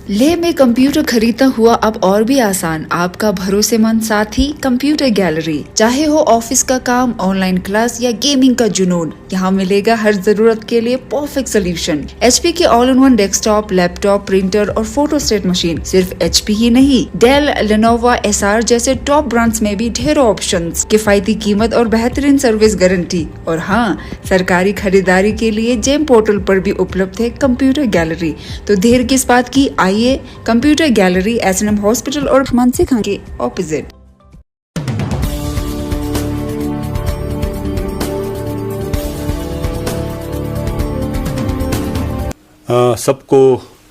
लेह में कंप्यूटर खरीदना हुआ अब और भी आसान। आपका भरोसेमंद साथी कंप्यूटर गैलरी। चाहे हो ऑफिस का काम, ऑनलाइन क्लास या गेमिंग का जुनून, यहाँ मिलेगा हर जरूरत के लिए परफेक्ट सोल्यूशन। HP के all in one desktop, laptop, printer और फोटो स्टेट मशीन। सिर्फ HP ही नहीं, डेल, लेनोवा, SR जैसे टॉप ब्रांड्स में भी ढेरों ऑप्शंस, किफायती कीमत और बेहतरीन सर्विस गारंटी। और हाँ, सरकारी खरीदारी के लिए जेम पोर्टल पर भी उपलब्ध है कंप्यूटर गैलरी। तो देर किस बात की, आइए कंप्यूटर गैलरी, SNM हॉस्पिटल और मानसिक के ऑपोजिट। सबको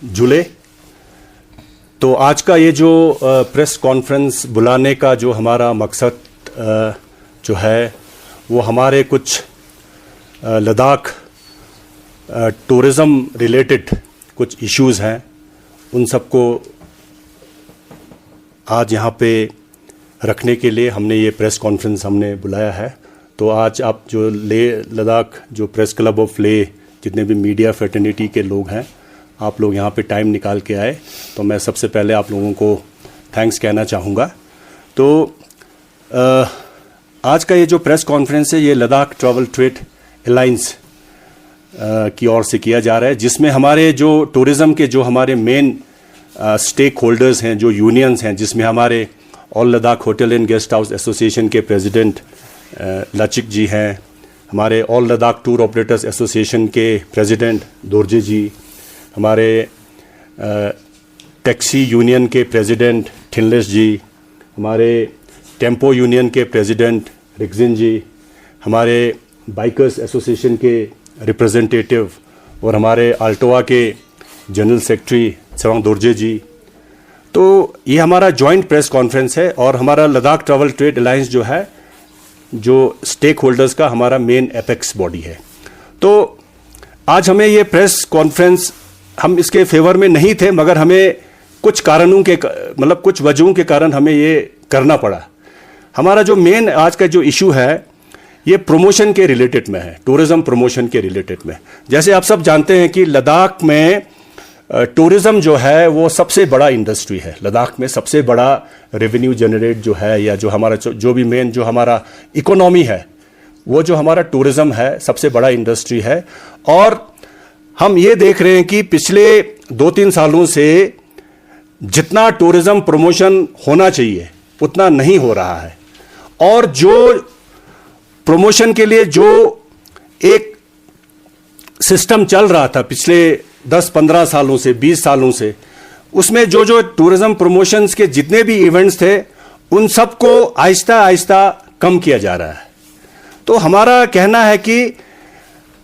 जुले। तो आज का ये जो प्रेस कॉन्फ्रेंस बुलाने का जो हमारा मकसद जो है वो हमारे कुछ लद्दाख टूरिज़्म रिलेटेड कुछ इश्यूज़ हैं, उन सबको आज यहाँ पे रखने के लिए हमने ये प्रेस कॉन्फ्रेंस हमने बुलाया है। तो आज आप जो लेह लद्दाख जो प्रेस क्लब ऑफ लेह, जितने भी मीडिया फ्रेटर्निटी के लोग हैं, आप लोग यहाँ पे टाइम निकाल के आए, तो मैं सबसे पहले आप लोगों को थैंक्स कहना चाहूँगा। तो आज का ये जो प्रेस कॉन्फ्रेंस है ये लद्दाख ट्रैवल ट्रेड अलायंस की ओर से किया जा रहा है, जिसमें हमारे जो टूरिज़्म के जो हमारे मेन स्टेक होल्डर्स हैं, जो यूनियंस हैं, जिसमें हमारे all Ladakh hotel and guest house association के प्रेसिडेंट लचिक जी हैं, हमारे all Ladakh tour operators association के प्रेसिडेंट दोरजे जी, हमारे टैक्सी यूनियन के प्रेसिडेंट ठिनलेस जी, हमारे टेम्पो यूनियन के प्रेसिडेंट रिक्जिन जी, हमारे बाइकर्स एसोसिएशन के रिप्रेजेंटेटिव और हमारे आल्टोआ के जनरल सेक्रेटरी सवांग दोरजे जी। तो ये हमारा जॉइंट प्रेस कॉन्फ्रेंस है और हमारा लद्दाख ट्रैवल ट्रेड अलायंस जो है, जो स्टेक होल्डर्स का हमारा मेन एपेक्स बॉडी है। तो आज हमें ये प्रेस कॉन्फ्रेंस, हम इसके फेवर में नहीं थे, मगर हमें कुछ कारणों के मतलब कुछ वजहों के कारण हमें ये करना पड़ा। हमारा जो मेन आज का जो इशू है ये प्रमोशन के रिलेटेड में है, टूरिज़्म प्रमोशन के रिलेटेड में। जैसे आप सब जानते हैं कि लद्दाख में टूरिज़्म जो है वो सबसे बड़ा इंडस्ट्री है। लद्दाख में सबसे बड़ा रेवेन्यू जनरेट जो है, या जो हमारा जो भी मेन जो हमारा इकोनॉमी है, वो जो हमारा टूरिज़्म है सबसे बड़ा इंडस्ट्री है। और हम ये देख रहे हैं कि पिछले 2-3 सालों से जितना टूरिज़्म प्रमोशन होना चाहिए उतना नहीं हो रहा है। और जो प्रमोशन के लिए जो एक सिस्टम चल रहा था पिछले 10-15 सालों से, 20 सालों से, उसमें जो टूरिज़्म प्रमोशंस के जितने भी इवेंट्स थे उन सबको आहिस्ता आहिस्ता कम किया जा रहा है। तो हमारा कहना है कि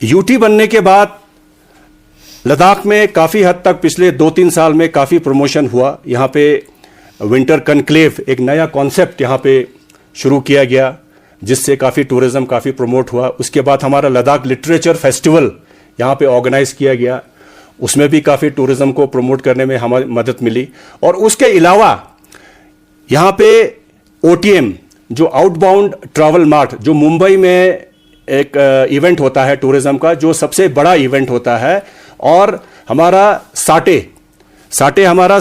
यूटी बनने के बाद लद्दाख में काफ़ी हद तक पिछले 2-3 साल में काफ़ी प्रमोशन हुआ। यहाँ पे विंटर कनक्लेव एक नया कॉन्सेप्ट यहाँ पे शुरू किया गया, जिससे काफ़ी टूरिज़्म काफ़ी प्रमोट हुआ। उसके बाद हमारा लद्दाख लिटरेचर फेस्टिवल यहाँ पे ऑर्गेनाइज किया गया, उसमें भी काफ़ी टूरिज़्म को प्रमोट करने में हमारी मदद मिली। और उसके अलावा यहाँ पे OTM जो आउटबाउंड ट्रैवल मार्ट, जो मुंबई में एक इवेंट होता है टूरिज़्म का, जो सबसे बड़ा इवेंट होता है, और हमारा साटे हमारा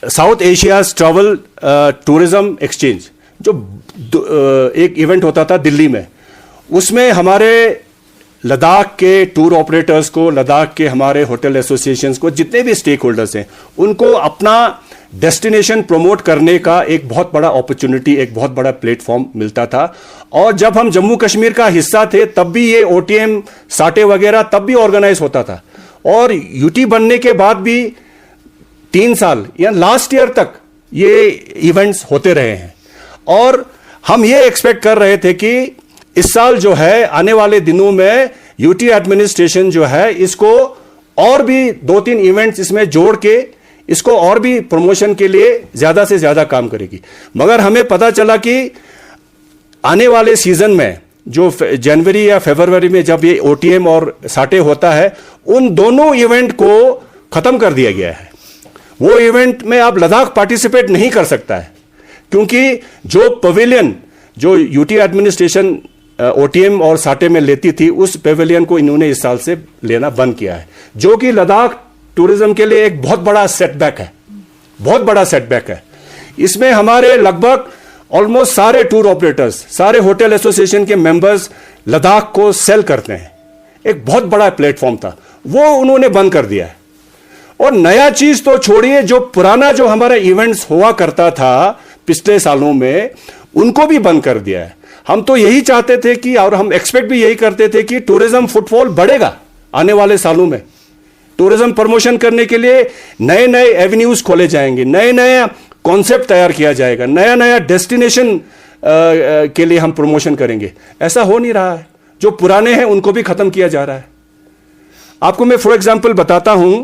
south Asia's travel tourism exchange, जो एक इवेंट होता था दिल्ली में, उसमें हमारे लद्दाख के टूर ऑपरेटर्स को, लद्दाख के हमारे होटल एसोसिएशंस को, जितने भी स्टेक होल्डर्स हैं, उनको अपना डेस्टिनेशन प्रमोट करने का एक बहुत बड़ा अपॉर्चुनिटी, एक बहुत बड़ा प्लेटफॉर्म मिलता था। और जब हम जम्मू कश्मीर का हिस्सा थे तब भी ये OTM साटे वगैरह तब भी ऑर्गेनाइज होता था। और यूटी बनने के बाद भी 3 साल या लास्ट ईयर तक ये इवेंट्स होते रहे हैं। और हम ये एक्सपेक्ट कर रहे थे कि इस साल जो है, आने वाले दिनों में यूटी एडमिनिस्ट्रेशन जो है इसको और भी 2-3 इवेंट्स इसमें जोड़ के इसको और भी प्रमोशन के लिए ज़्यादा से ज़्यादा काम करेगी। मगर हमें पता चला कि आने वाले सीज़न में, जो जनवरी या फरवरी में जब ये OTM और साटे होता है, उन दोनों इवेंट को ख़त्म कर दिया गया है। वो इवेंट में अब लद्दाख पार्टिसिपेट नहीं कर सकता है, क्योंकि जो पवेलियन जो यूटी एडमिनिस्ट्रेशन ओटीएम और साटे में लेती थी, उस पेविलियन को इन्होंने इस साल से लेना बंद किया है, जो कि लद्दाख टूरिज्म के लिए एक बहुत बड़ा सेटबैक है, बहुत बड़ा सेटबैक है। इसमें हमारे लगभग ऑलमोस्ट सारे टूर ऑपरेटर्स, सारे होटल एसोसिएशन के मेंबर्स लद्दाख को सेल करते हैं। एक बहुत बड़ा प्लेटफॉर्म था, वो उन्होंने बंद कर दिया है। और नया चीज तो छोड़िए, जो पुराना जो हमारा इवेंट्स हुआ करता था पिछले सालों में, उनको भी बंद कर दिया है। हम तो यही चाहते थे कि, और हम एक्सपेक्ट भी यही करते थे कि टूरिज्म फुटफॉल बढ़ेगा आने वाले सालों में। टूरिज्म प्रमोशन करने के लिए नए नए एवेन्यूज खोले जाएंगे, नए नए कॉन्सेप्ट तैयार किया जाएगा, नया नया डेस्टिनेशन के लिए हम प्रमोशन करेंगे। ऐसा हो नहीं रहा है, जो पुराने हैं उनको भी खत्म किया जा रहा है। आपको मैं फॉर एग्जांपल बताता हूं,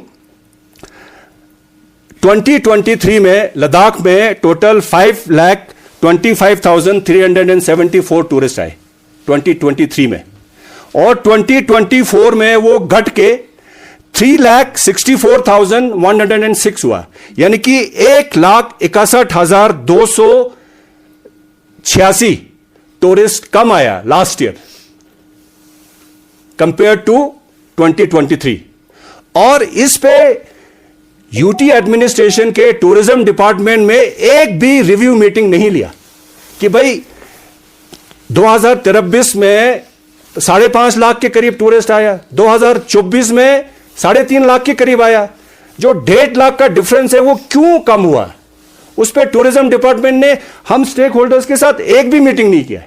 2023 में लद्दाख में टोटल 5,25,374 टूरिस्ट आए 2023 में, और 2024 में वो घट के 3,64,106 हुआ, यानी कि 1,61,286 टूरिस्ट कम आया लास्ट ईयर कंपेयर टू 2023। और इस पे यूटी एडमिनिस्ट्रेशन के टूरिज्म डिपार्टमेंट में एक भी रिव्यू मीटिंग नहीं लिया कि भाई 2023 में 5.5 लाख के करीब टूरिस्ट आया, 2024 में 3.5 लाख के करीब आया, जो 1.5 लाख का डिफरेंस है वो क्यों कम हुआ? उस पर टूरिज्म डिपार्टमेंट ने हम स्टेक होल्डर्स के साथ एक भी मीटिंग नहीं किया।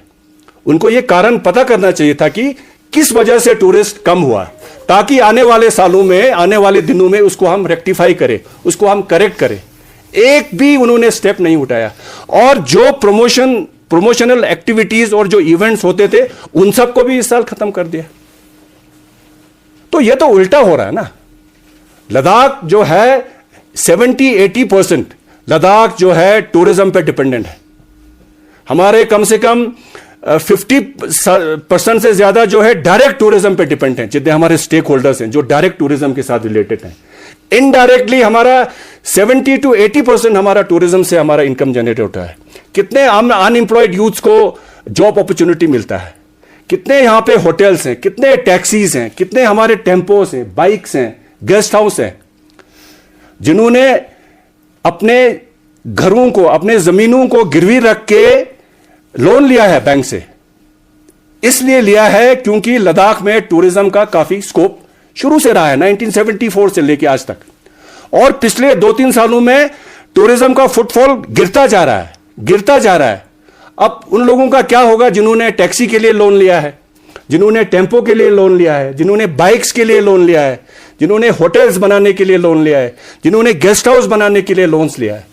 उनको ये कारण पता करना चाहिए था कि किस वजह से टूरिस्ट कम हुआ, ताकि आने वाले सालों में, आने वाले दिनों में उसको हम रेक्टिफाई करें, उसको हम करेक्ट करें। एक भी उन्होंने स्टेप नहीं उठाया। और जो प्रमोशनल एक्टिविटीज और जो इवेंट्स होते थे, उन सबको भी इस साल खत्म कर दिया। तो ये तो उल्टा हो रहा है ना। लद्दाख जो है 70-80% लद्दाख जो है टूरिज्म पे डिपेंडेंट है। हमारे कम से कम 50% से ज्यादा जो है डायरेक्ट टूरिज्म पे डिपेंड है, जितने हमारे स्टेक होल्डर्स हैं जो डायरेक्ट टूरिज्म के साथ रिलेटेड हैं। इनडायरेक्टली हमारा 70-80% हमारा टूरिज्म से हमारा इनकम जनरेट होता है। कितने अनएम्प्लॉयड यूथ्स को जॉब अपॉर्चुनिटी मिलता है, कितने यहां पे होटल्स हैं, कितने टैक्सीज हैं, कितने हमारे टेम्पोस हैं, बाइक्स हैं, गेस्ट हाउस हैं, जिन्होंने अपने घरों को, अपने जमीनों को गिरवी रख के लोन लिया है बैंक से। इसलिए लिया है क्योंकि लद्दाख में टूरिज्म का काफी स्कोप शुरू से रहा है, 1974 से लेकर आज तक। और पिछले 2-3 सालों में टूरिज्म का फुटफॉल गिरता जा रहा है, गिरता जा रहा है। अब उन लोगों का क्या होगा जिन्होंने टैक्सी के लिए लोन लिया है, जिन्होंने टेम्पो के लिए लोन लिया है, जिन्होंने बाइक्स के लिए लोन लिया है, जिन्होंने होटल्स बनाने के लिए लोन लिया है, जिन्होंने गेस्ट हाउस बनाने के लिए लोन्स लिया है।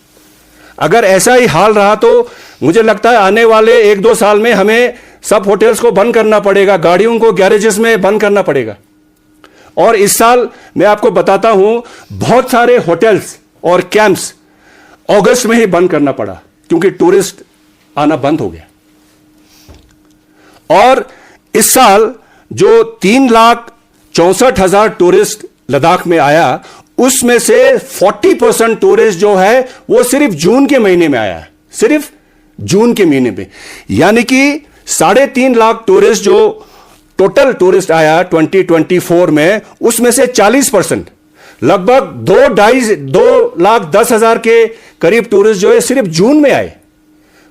अगर ऐसा ही हाल रहा तो मुझे लगता है आने वाले 1-2 साल में हमें सब होटल्स को बंद करना पड़ेगा, गाड़ियों को गैरेजेस में बंद करना पड़ेगा। और इस साल मैं आपको बताता हूं, बहुत सारे होटल्स और कैंप्स अगस्त में ही बंद करना पड़ा क्योंकि टूरिस्ट आना बंद हो गया। और इस साल जो 3,64,000 टूरिस्ट लद्दाख में आया, उसमें से 40% टूरिस्ट जो है वो सिर्फ जून के महीने में आया है, सिर्फ जून के महीने में। यानी कि 3.5 लाख टूरिस्ट जो टोटल टूरिस्ट आया 2024 में, उसमें से 40% लगभग 2,10,000 के करीब टूरिस्ट जो है सिर्फ जून में आए।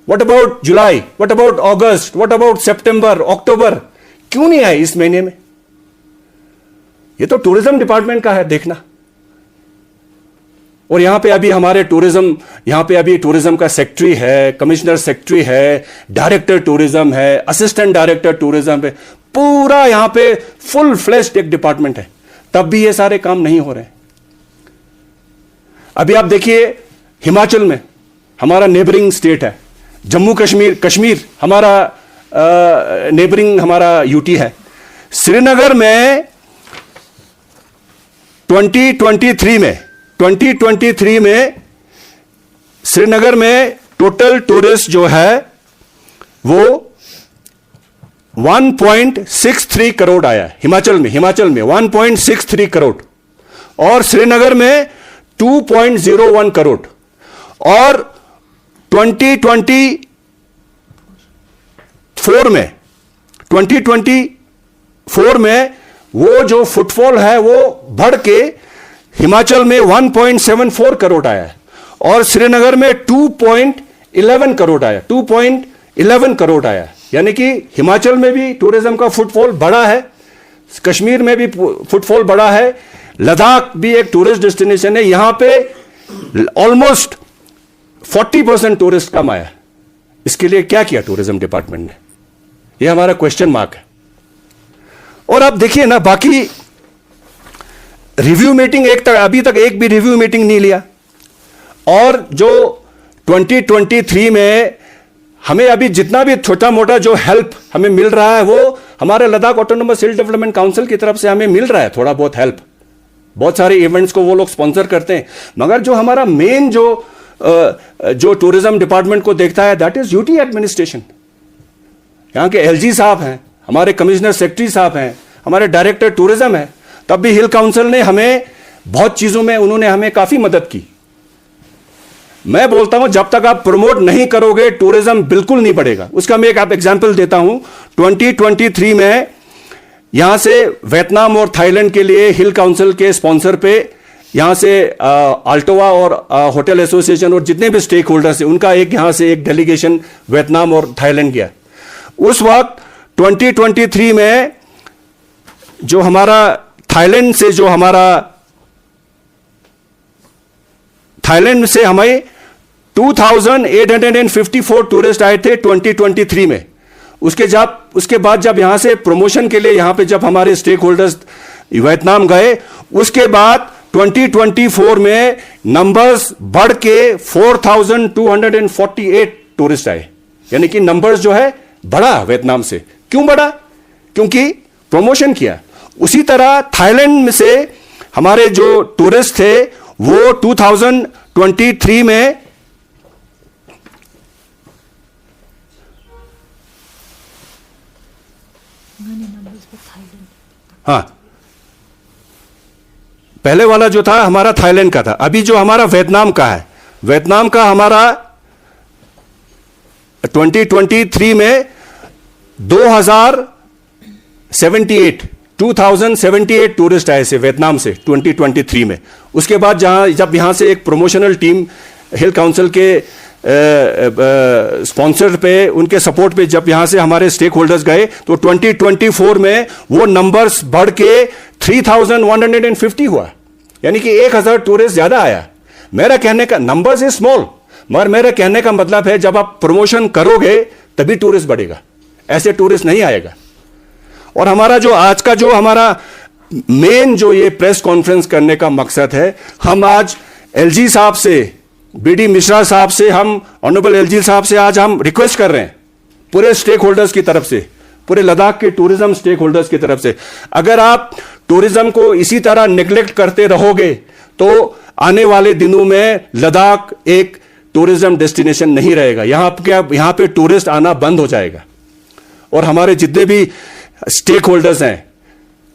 What about July, what about August, what about September, October, क्यों नहीं आए इस महीने में? ये तो टूरिज्म डिपार्टमेंट का है देखना। और यहां पे अभी हमारे टूरिज्म का सेक्रेटरी है, कमिश्नर सेक्रेटरी है, डायरेक्टर टूरिज्म है, असिस्टेंट डायरेक्टर टूरिज्म है, पूरा यहां पे फुल फ्लेश्ड एक डिपार्टमेंट है, तब भी ये सारे काम नहीं हो रहे। अभी आप देखिए हिमाचल में, हमारा नेबरिंग स्टेट है, जम्मू कश्मीर हमारा नेबरिंग हमारा यूटी है। श्रीनगर में 2023 में श्रीनगर में टोटल टूरिस्ट जो है वो 1.63 करोड़ आया है। हिमाचल में 1.63 करोड़, और श्रीनगर में 2.01 करोड़। और 2024 2024 में वो जो फुटफॉल है वो बढ़ के हिमाचल में 1.74 करोड़ आया है और श्रीनगर में 2.11 करोड़ आया, 2.11 करोड़ आया। यानी कि हिमाचल में भी टूरिज्म का फुटफॉल बढ़ा है, कश्मीर में भी फुटफॉल बढ़ा है, लद्दाख भी एक टूरिस्ट डेस्टिनेशन है, यहां पे ऑलमोस्ट 40% टूरिस्ट कम आया। इसके लिए क्या किया टूरिज्म डिपार्टमेंट ने, ये हमारा क्वेश्चन मार्क है। और आप देखिए ना, बाकी रिव्यू मीटिंग अभी तक एक भी रिव्यू मीटिंग नहीं लिया। और जो 2023 में हमें अभी जितना भी छोटा मोटा जो हेल्प हमें मिल रहा है वो हमारे लद्दाख ऑटोनोमस हिल डेवलपमेंट काउंसिल की तरफ से हमें मिल रहा है, थोड़ा बहुत हेल्प। बहुत सारे इवेंट्स को वो लोग स्पॉन्सर करते हैं, मगर जो हमारा मेन जो टूरिज्म डिपार्टमेंट को देखता है दैट इज यूटी एडमिनिस्ट्रेशन। यहां के एलजी साहब हैं, हमारे कमिश्नर सेक्रेटरी साहब हैं, हमारे डायरेक्टर टूरिज्म है। तब भी हिल काउंसिल ने हमें बहुत चीजों में उन्होंने हमें काफी मदद की। मैं बोलता हूं जब तक आप प्रमोट नहीं करोगे टूरिज्म बिल्कुल नहीं बढ़ेगा। उसका मैं एक आप एग्जांपल देता हूं। 2023 में यहां से वियतनाम और थाईलैंड के लिए हिल काउंसिल के स्पॉन्सर पे यहां से अल्टोवा और होटल एसोसिएशन और जितने भी स्टेक होल्डर्स हैं उनका एक यहां से एक डेलीगेशन वियतनाम और थाईलैंड गया। उस वक्त 2023 में जो हमारा थाईलैंड से हमें 2854 टूरिस्ट आए थे 2023 में। उसके बाद जब यहां से प्रमोशन के लिए यहां पे जब हमारे स्टेक होल्डर्स वियतनाम गए, उसके बाद 2024 में नंबर्स बढ़ के 4248 टूरिस्ट आए। यानी कि नंबर्स जो है बढ़ा वियतनाम से। क्यों बढ़ा? क्योंकि प्रमोशन किया। उसी तरह थाईलैंड में से हमारे जो टूरिस्ट थे वो 2023 में हाँ, पहले वाला जो था हमारा थाईलैंड का था। अभी जो हमारा वियतनाम का है, वियतनाम का हमारा 2023 में 2078 टूरिस्ट आए से वियतनाम से 2023 में। उसके बाद जब यहां से एक प्रमोशनल टीम हिल काउंसिल के स्पॉन्सर पे उनके सपोर्ट पे जब यहां से हमारे स्टेक होल्डर्स गए तो 2024 में वो नंबर्स बढ़ के 3150 हुआ। यानी कि 1000 टूरिस्ट ज्यादा आया। मेरा कहने का नंबर्स इज स्मॉल, मगर मेरा कहने का मतलब है जब आप प्रमोशन करोगे तभी टूरिस्ट बढ़ेगा, ऐसे टूरिस्ट नहीं आएगा। और हमारा जो आज का जो हमारा मेन जो ये प्रेस कॉन्फ्रेंस करने का मकसद है, हम आज एलजी साहब से, बीडी मिश्रा साहब से, हम ऑनरेबल एलजी साहब से आज हम रिक्वेस्ट कर रहे हैं पूरे स्टेक होल्डर्स की तरफ से, पूरे लद्दाख के टूरिज्म स्टेक होल्डर्स की तरफ से, अगर आप टूरिज्म को इसी तरह निगलेक्ट करते रहोगे तो आने वाले दिनों में लद्दाख एक टूरिज्म डेस्टिनेशन नहीं रहेगा। यहां पे टूरिस्ट आना बंद हो जाएगा और हमारे जितने भी स्टेक होल्डर्स हैं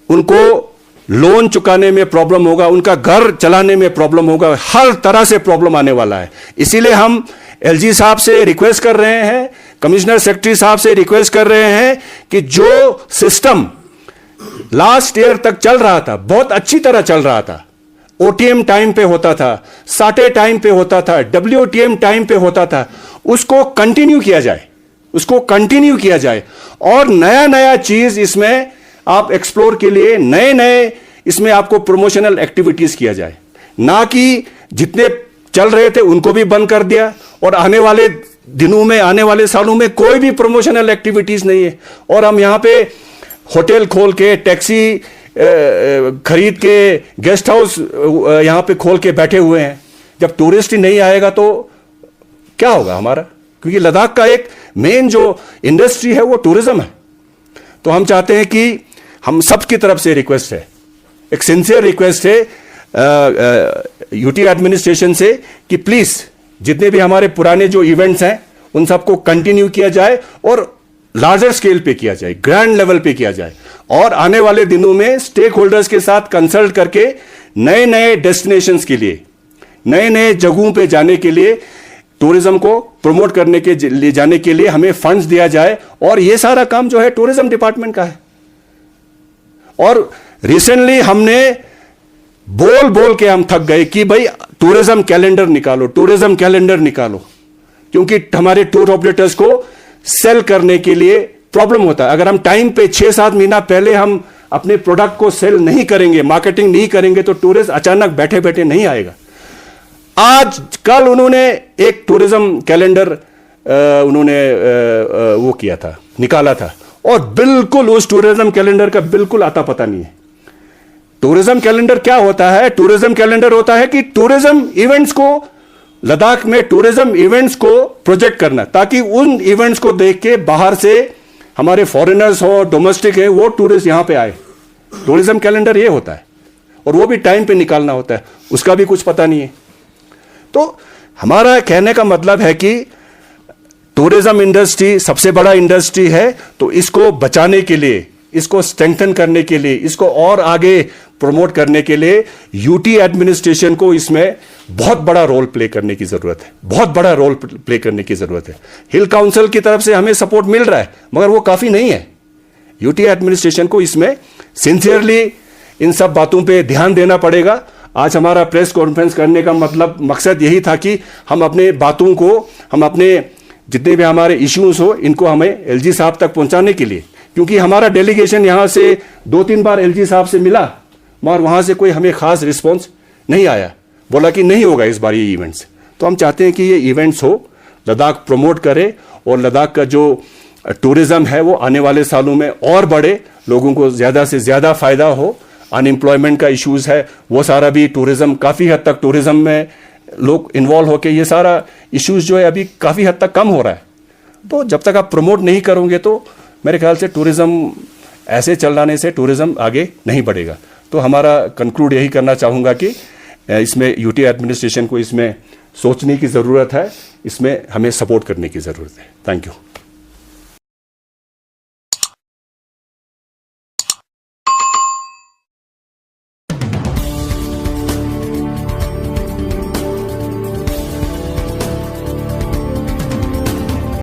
उनको लोन चुकाने में प्रॉब्लम होगा, उनका घर चलाने में प्रॉब्लम होगा, हर तरह से प्रॉब्लम आने वाला है। इसीलिए हम एलजी साहब से रिक्वेस्ट कर रहे हैं, कमिश्नर सेक्रेटरी साहब से रिक्वेस्ट कर रहे हैं कि जो सिस्टम लास्ट ईयर तक चल रहा था, बहुत अच्छी तरह चल रहा था, ओटीएम टाइम पे होता था, साटे टाइम पे होता था, डब्ल्यूटीएम टाइम पे होता था, उसको कंटिन्यू किया जाए और नया चीज इसमें आप एक्सप्लोर के लिए नए इसमें आपको प्रमोशनल एक्टिविटीज किया जाए, ना कि जितने चल रहे थे उनको भी बंद कर दिया और आने वाले दिनों में, आने वाले सालों में कोई भी प्रमोशनल एक्टिविटीज नहीं है। और हम यहां पे होटल खोल के, टैक्सी खरीद के, गेस्ट हाउस यहां पे खोल के बैठे हुए हैं। जब टूरिस्ट ही नहीं आएगा तो क्या होगा हमारा? क्योंकि लद्दाख का एक मेन जो इंडस्ट्री है वो टूरिज्म है। तो हम चाहते हैं कि हम सब की तरफ से रिक्वेस्ट है, एक सिंसियर रिक्वेस्ट है यूटी एडमिनिस्ट्रेशन से कि प्लीज जितने भी हमारे पुराने जो इवेंट्स हैं उन सबको कंटिन्यू किया जाए और लार्जर स्केल पे किया जाए, ग्रैंड लेवल पे किया जाए और आने वाले दिनों में स्टेक होल्डर्स के साथ कंसल्ट करके नए डेस्टिनेशंस के लिए, नए जगहों पे जाने के लिए टूरिज्म को प्रमोट करने के ले जाने के लिए हमें फंड्स दिया जाए, और ये सारा काम जो है टूरिज्म डिपार्टमेंट का है। और रिसेंटली हमने बोल बोल के हम थक गए कि भाई टूरिज्म कैलेंडर निकालो, टूरिज्म कैलेंडर निकालो, क्योंकि हमारे टूर ऑपरेटर्स को सेल करने के लिए प्रॉब्लम होता है। अगर हम टाइम पे 6-7 महीना पहले हम अपने प्रोडक्ट को सेल नहीं करेंगे, मार्केटिंग नहीं करेंगे, तो टूरिस्ट अचानक बैठे बैठे नहीं आएगा। आज कल उन्होंने एक टूरिज्म कैलेंडर वो किया था, निकाला था, और बिल्कुल उस टूरिज्म कैलेंडर का बिल्कुल आता पता नहीं है। टूरिज्म कैलेंडर क्या होता है? टूरिज्म कैलेंडर होता है कि टूरिज्म इवेंट्स को, लद्दाख में टूरिज्म इवेंट्स को प्रोजेक्ट करना, ताकि उन इवेंट्स को देख के बाहर से हमारे फॉरेनर्स हो, डोमेस्टिक है, वो टूरिस्ट यहां पे आए। टूरिज्म कैलेंडर ये होता है, और वो भी टाइम पे निकालना होता है, उसका भी कुछ पता नहीं है। तो हमारा कहने का मतलब है कि टूरिज्म इंडस्ट्री सबसे बड़ा इंडस्ट्री है, तो इसको बचाने के लिए, इसको स्ट्रेंथन करने के लिए, इसको और आगे प्रमोट करने के लिए यूटी एडमिनिस्ट्रेशन को इसमें बहुत बड़ा रोल प्ले करने की जरूरत है, बहुत बड़ा रोल प्ले करने की जरूरत है। हिल काउंसिल की तरफ से हमें सपोर्ट मिल रहा है, मगर वो काफी नहीं है। यूटी एडमिनिस्ट्रेशन को इसमें सिंसियरली इन सब बातों पे ध्यान देना पड़ेगा। आज हमारा प्रेस कॉन्फ्रेंस करने का मकसद यही था कि हम अपने बातों को, हम अपने जितने भी हमारे इश्यूज हो, इनको हमें एलजी साहब तक पहुंचाने के लिए, क्योंकि हमारा डेलीगेशन यहां से 2-3 बार एलजी साहब से मिला, मगर वहां से कोई हमें खास रिस्पॉन्स नहीं आया। बोला कि नहीं होगा इस बार ये इवेंट्स। तो हम चाहते हैं कि ये इवेंट्स हो, लद्दाख प्रमोट करे, और लद्दाख का जो टूरिज्म है वो आने वाले सालों में और बढ़े, लोगों को ज्यादा से ज्यादा फायदा हो। अनएम्प्लॉयमेंट का इश्यूज है, वो सारा भी टूरिज्म, काफी हद तक टूरिज्म में लोग इन्वॉल्व होकर ये सारा इश्यूज जो है अभी काफी हद तक कम हो रहा है। तो जब तक आप प्रमोट नहीं करोगे तो मेरे ख्याल से टूरिज्म ऐसे चलाने से टूरिज्म आगे नहीं बढ़ेगा। तो हमारा कंक्लूड यही करना चाहूंगा कि इसमें यूटी एडमिनिस्ट्रेशन को इसमें सोचने की जरूरत है, इसमें हमें सपोर्ट करने की जरूरत है। Thank you.